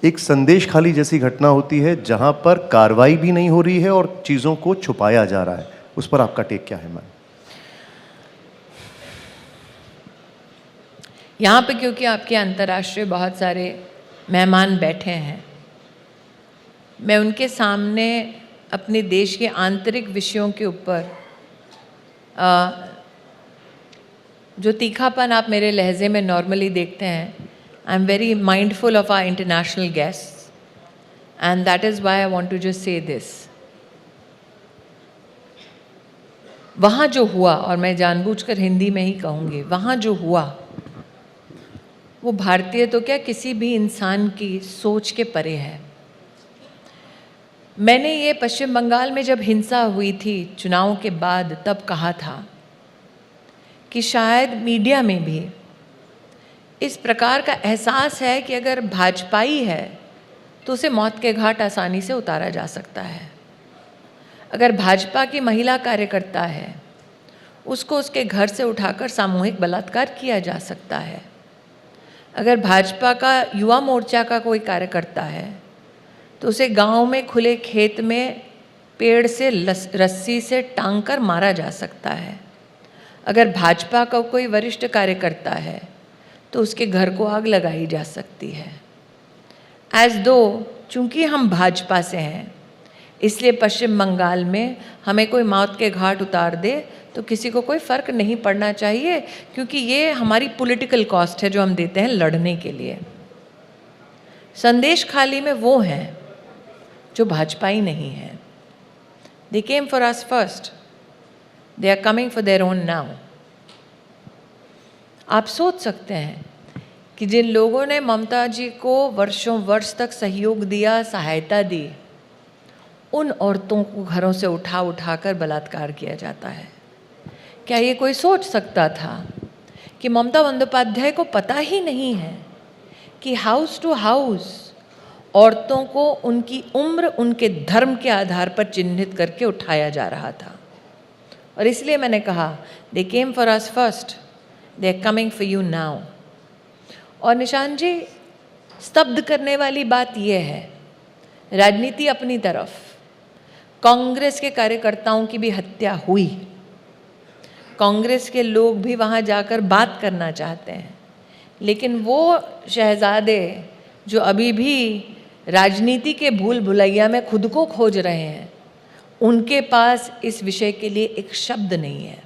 एक संदेश खाली जैसी घटना होती है जहां पर कार्रवाई भी नहीं हो रही है और चीज़ों को छुपाया जा रहा है, उस पर आपका टेक क्या है मैम? यहाँ पे क्योंकि आपके अंतर्राष्ट्रीय बहुत सारे मेहमान बैठे हैं, मैं उनके सामने अपने देश के आंतरिक विषयों के ऊपर जो तीखापन आप मेरे लहजे में नॉर्मली देखते हैं, I am very mindful of our international guests and that is why I want to just say this. वहाँ जो हुआ, और मैं जानबूझकर हिंदी में ही कहूँगी, वहाँ जो हुआ वो भारतीय तो क्या किसी भी इंसान की सोच के परे है। मैंने ये पश्चिम बंगाल में जब हिंसा हुई थी चुनाव के बाद, तब कहा था कि शायद मीडिया में भी इस प्रकार का एहसास है कि अगर भाजपाई है तो उसे मौत के घाट आसानी से उतारा जा सकता है। अगर भाजपा की महिला कार्यकर्ता है, उसको उसके घर से उठाकर सामूहिक बलात्कार किया जा सकता है। अगर भाजपा का युवा मोर्चा का कोई कार्यकर्ता है तो उसे गांव में खुले खेत में पेड़ से रस्सी से टांग कर मारा जा सकता है। अगर भाजपा का कोई वरिष्ठ कार्यकर्ता है तो उसके घर को आग लगाई जा सकती है। एज दो चूँकि हम भाजपा से हैं इसलिए पश्चिम बंगाल में हमें कोई मौत के घाट उतार दे तो किसी को कोई फ़र्क नहीं पड़ना चाहिए, क्योंकि ये हमारी पॉलिटिकल कॉस्ट है जो हम देते हैं लड़ने के लिए। संदेश खाली में वो हैं जो भाजपाई नहीं हैं। They came for us first, they are coming for their own now. आप सोच सकते हैं कि जिन लोगों ने ममता जी को वर्षों वर्ष तक सहयोग दिया, सहायता दी, उन औरतों को घरों से उठा कर बलात्कार किया जाता है। क्या ये कोई सोच सकता था कि ममता बंदोपाध्याय को पता ही नहीं है कि हाउस टू हाउस औरतों को उनकी उम्र, उनके धर्म के आधार पर चिन्हित करके उठाया जा रहा था? और इसलिए मैंने कहा they came for us first, they are coming for you now. और निशान जी, स्तब्ध करने वाली बात यह है, राजनीति अपनी तरफ, कांग्रेस के कार्यकर्ताओं की भी हत्या हुई, कांग्रेस के लोग भी वहाँ जाकर बात करना चाहते हैं, लेकिन वो शहजादे जो अभी भी राजनीति के भूल भुलैया में खुद को खोज रहे हैं, उनके पास इस विषय के लिए एक शब्द नहीं है।